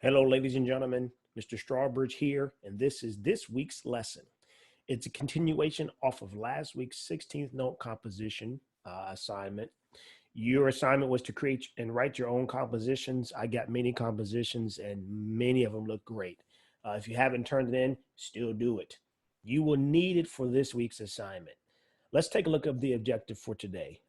Hello, ladies and gentlemen. Mr. Strawbridge here, and this is this week's lesson. It's a continuation off of last week's 16th note composition assignment. Your assignment was to create and write your own compositions. I got many compositions, and many of them look great. If you haven't turned it in, still do it. You will need it for this week's assignment. Let's take a look at the objective for today.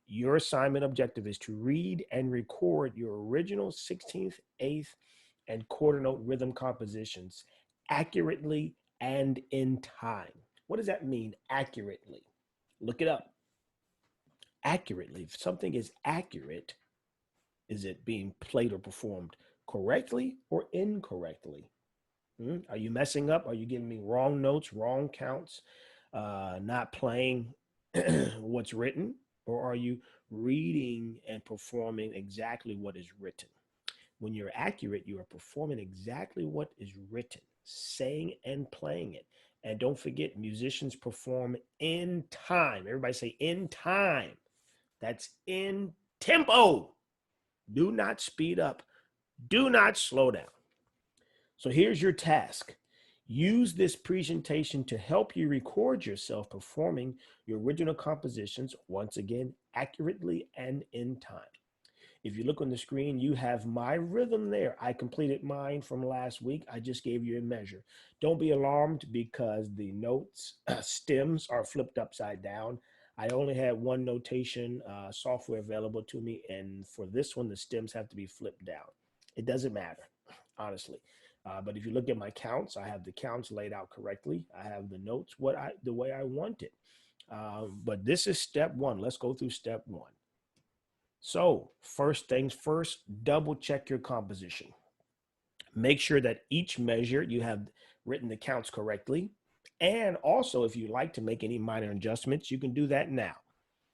Your assignment objective is to read and record your original 16th, 8th, and quarter note rhythm compositions accurately and in time. What does that mean, accurately? Look it up. Accurately. If something is accurate, is it being played or performed correctly or incorrectly? Are you messing up? Are you giving me wrong notes, wrong counts, not playing what's written? Or are you reading and performing exactly what is written? When you're accurate, you are performing exactly what is written, saying and playing it. And don't forget, musicians perform in time. Everybody say in time. That's in tempo. Do not speed up. Do not slow down. So here's your task. Use this presentation to help you record yourself performing your original compositions, once again, accurately and in time. If you look on the screen, you have my rhythm there. I completed mine from last week. I just gave you a measure. Don't be alarmed because the notes, stems are flipped upside down. I only had one notation software available to me, and for this one, the stems have to be flipped down. It doesn't matter, honestly. But if you look at my counts, I have the counts laid out correctly. I have the notes the way I want it. But this is step one. Let's go through step one. So first things first, double check your composition. Make sure that each measure you have written the counts correctly. And also, if you like to make any minor adjustments, you can do that now.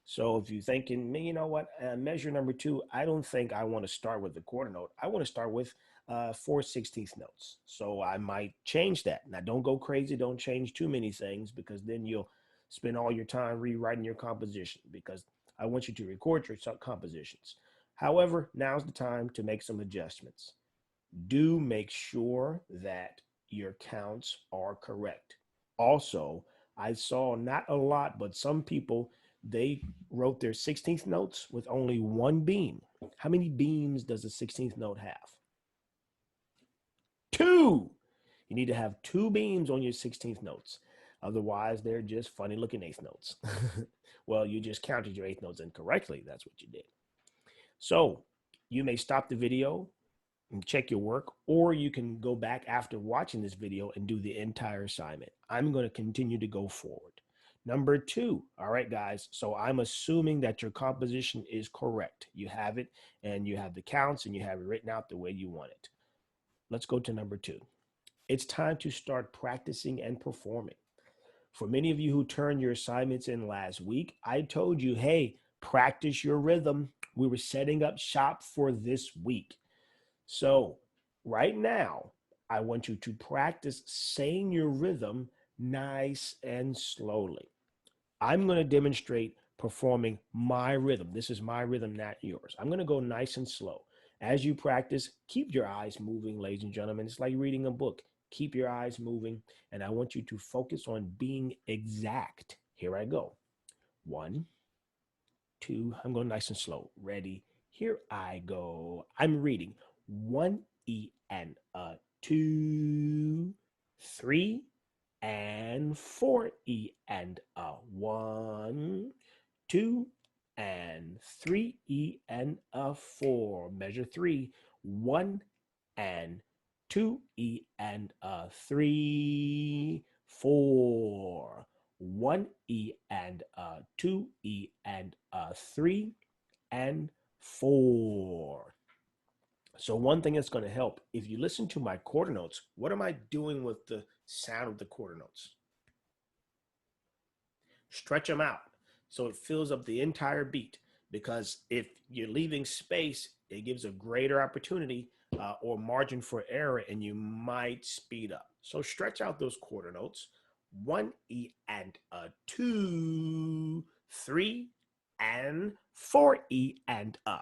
So if you're thinking, you know what, measure number two, I don't think I want to start with the quarter note. I want to start with 4/16 notes. So I might change that. Now, don't go crazy. Don't change too many things because then you'll spend all your time rewriting your composition because I want you to record your compositions. However, now's the time to make some adjustments. Do make sure that your counts are correct. Also, I saw not a lot, but some people they wrote their 16th notes with only one beam. How many beams does a 16th note have? Two. You need to have two beams on your 16th notes. Otherwise, they're just funny looking eighth notes. Well, you just counted your eighth notes incorrectly. That's what you did. So you may stop the video and check your work, or you can go back after watching this video and do the entire assignment. I'm going to continue to go forward. Number two, all right, guys, so I'm assuming that your composition is correct. You have it, and you have the counts, and you have it written out the way you want it. Let's go to number two. It's time to start practicing and performing. For many of you who turned your assignments in last week, I told you, hey, practice your rhythm. We were setting up shop for this week. So right now, I want you to practice saying your rhythm nice and slowly. I'm going to demonstrate performing my rhythm. This is my rhythm, not yours. I'm going to go nice and slow. As you practice, keep your eyes moving, ladies and gentlemen. It's like reading a book. Keep your eyes moving, and I want you to focus on being exact. Here I go. One, two, I'm going nice and slow. Ready? Here I go. I'm reading. One E and a, two, three, and four E and a, one, two, and three E and a four. Measure three, one and two E and a three, four. One E and a two E and a three and four. So one thing that's going to help, if you listen to my quarter notes, what am I doing with the sound of the quarter notes? Stretch them out so it fills up the entire beat. Because if you're leaving space, it gives a greater opportunity or margin for error, and you might speed up. So stretch out those quarter notes. One E and a two, three, and four E and a.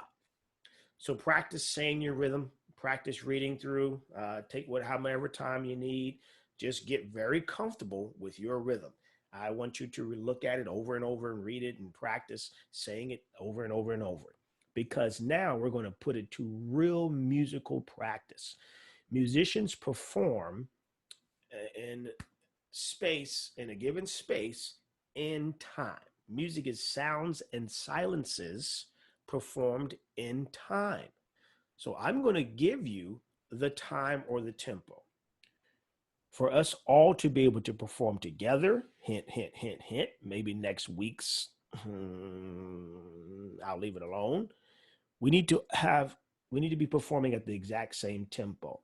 So practice saying your rhythm, practice reading through. Take however time you need. Just get very comfortable with your rhythm. I want you to look at it over and over and read it and practice saying it over and over and over. Because now we're going to put it to real musical practice. Musicians perform in space, in a given space, in time. Music is sounds and silences performed in time. So I'm going to give you the time or the tempo for us all to be able to perform together. Hint, hint, hint, hint. Maybe next week's, I'll leave it alone. We need to be performing at the exact same tempo.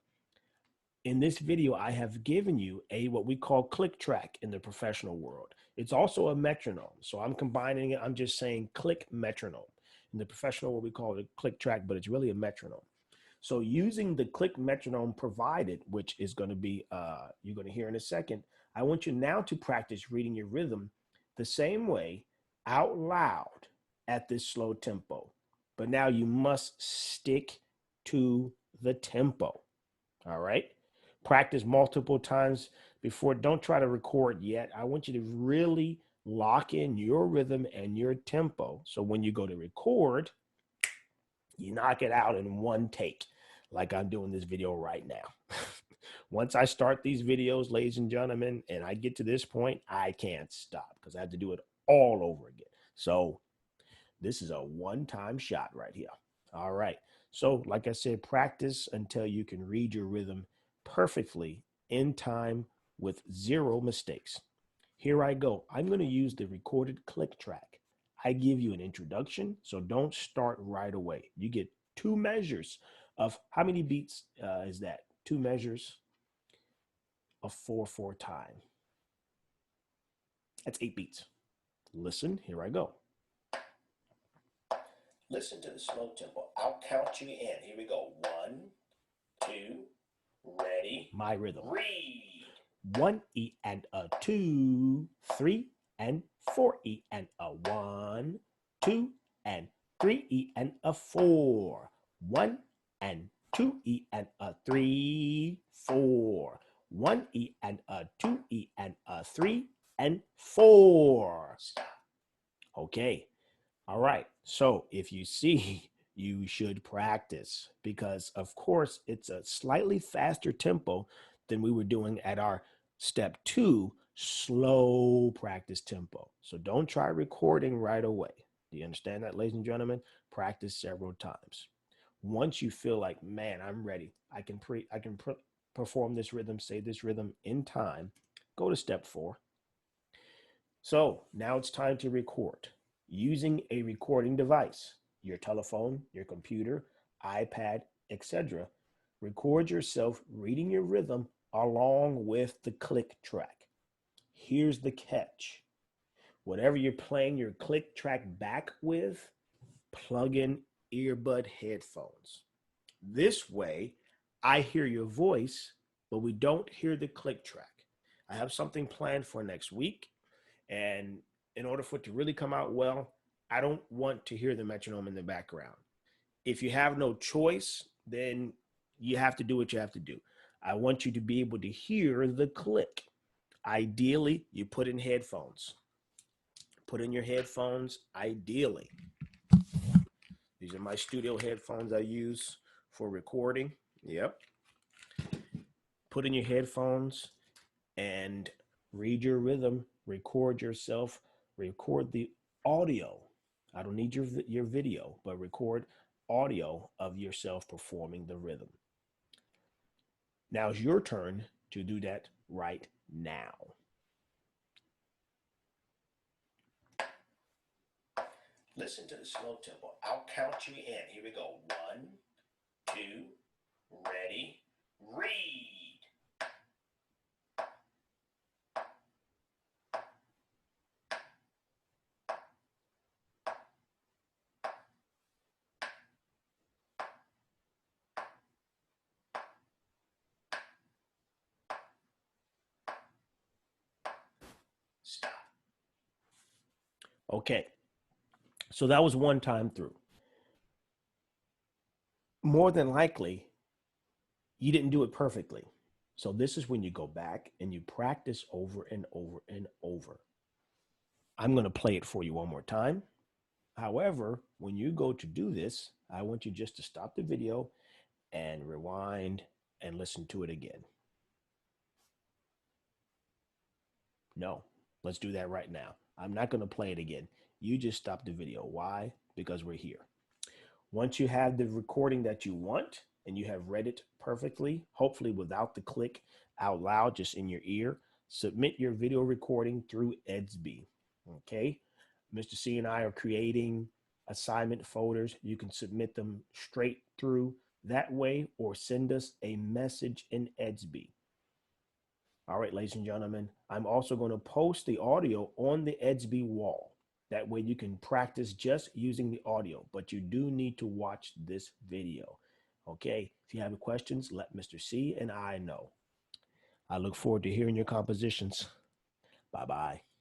In this video, I have given you what we call click track in the professional world. It's also a metronome. So I'm combining it. I'm just saying click metronome. In the professional world, we call it a click track, but it's really a metronome. So using the click metronome provided, which is going to be, you're going to hear in a second, I want you now to practice reading your rhythm the same way out loud at this slow tempo. But now you must stick to the tempo. All right? Practice multiple times before. Don't try to record yet. I want you to really lock in your rhythm and your tempo. So when you go to record, you knock it out in one take, like I'm doing this video right now. Once I start these videos, ladies and gentlemen, and I get to this point, I can't stop because I have to do it all over again. So this is a one-time shot right here. All right. So like I said, practice until you can read your rhythm perfectly in time with zero mistakes. Here I go. I'm going to use the recorded click track. I give you an introduction, so don't start right away. You get 2 measures of how many beats is that? 2 measures of 4/4 time. That's 8 beats. Listen, here I go. Listen to the slow tempo. I'll count you in. Here we go. 1, 2, ready. My rhythm. Read. 1 E and a 2, 3 and 4 E and a 1, 2 and 3 E and a 4, 1 and 2 E and a 3, 4, 1 E and a 2 E and a 3 and 4. Stop. Okay. All right. So if you see, you should practice because, of course, it's a slightly faster tempo than we were doing at our step 2 slow practice tempo. So don't try recording right away. Do you understand that, ladies and gentlemen? Practice several times. Once you feel like, man, I'm ready, I can perform this rhythm, say this rhythm in time, go to step 4. So now it's time to record. Using a recording device, your telephone, your computer, iPad, etc. Record yourself reading your rhythm along with the click track. Here's the catch. Whatever you're playing your click track back with, plug in earbud headphones. This way, I hear your voice, but we don't hear the click track. I have something planned for next week, and in order for it to really come out well, I don't want to hear the metronome in the background. If you have no choice, then you have to do what you have to do. I want you to be able to hear the click. Ideally, you put in headphones. Put in your headphones, ideally. These are my studio headphones I use for recording. Yep. Put in your headphones and read your rhythm, record yourself, record the audio. I don't need your video, but record audio of yourself performing the rhythm. Now it's your turn to do that right now. Listen to the slow tempo. I'll count you in. Here we go. 1, 2, ready, read. Stop. Okay. So that was one time through. More than likely, you didn't do it perfectly. So this is when you go back and you practice over and over and over. I'm going to play it for you one more time. However, when you go to do this, I want you just to stop the video and rewind and listen to it again. No, let's do that right now. I'm not going to play it again. You just stop the video. Why? Because we're here. Once you have the recording that you want and you have read it perfectly, hopefully without the click out loud, just in your ear, submit your video recording through Edsby. Okay. Mr. C and I are creating assignment folders. You can submit them straight through that way or send us a message in Edsby. All right, ladies and gentlemen, I'm also going to post the audio on the Edsby wall. That way you can practice just using the audio, but you do need to watch this video. Okay, if you have questions, let Mr. C and I know. I look forward to hearing your compositions. Bye-bye.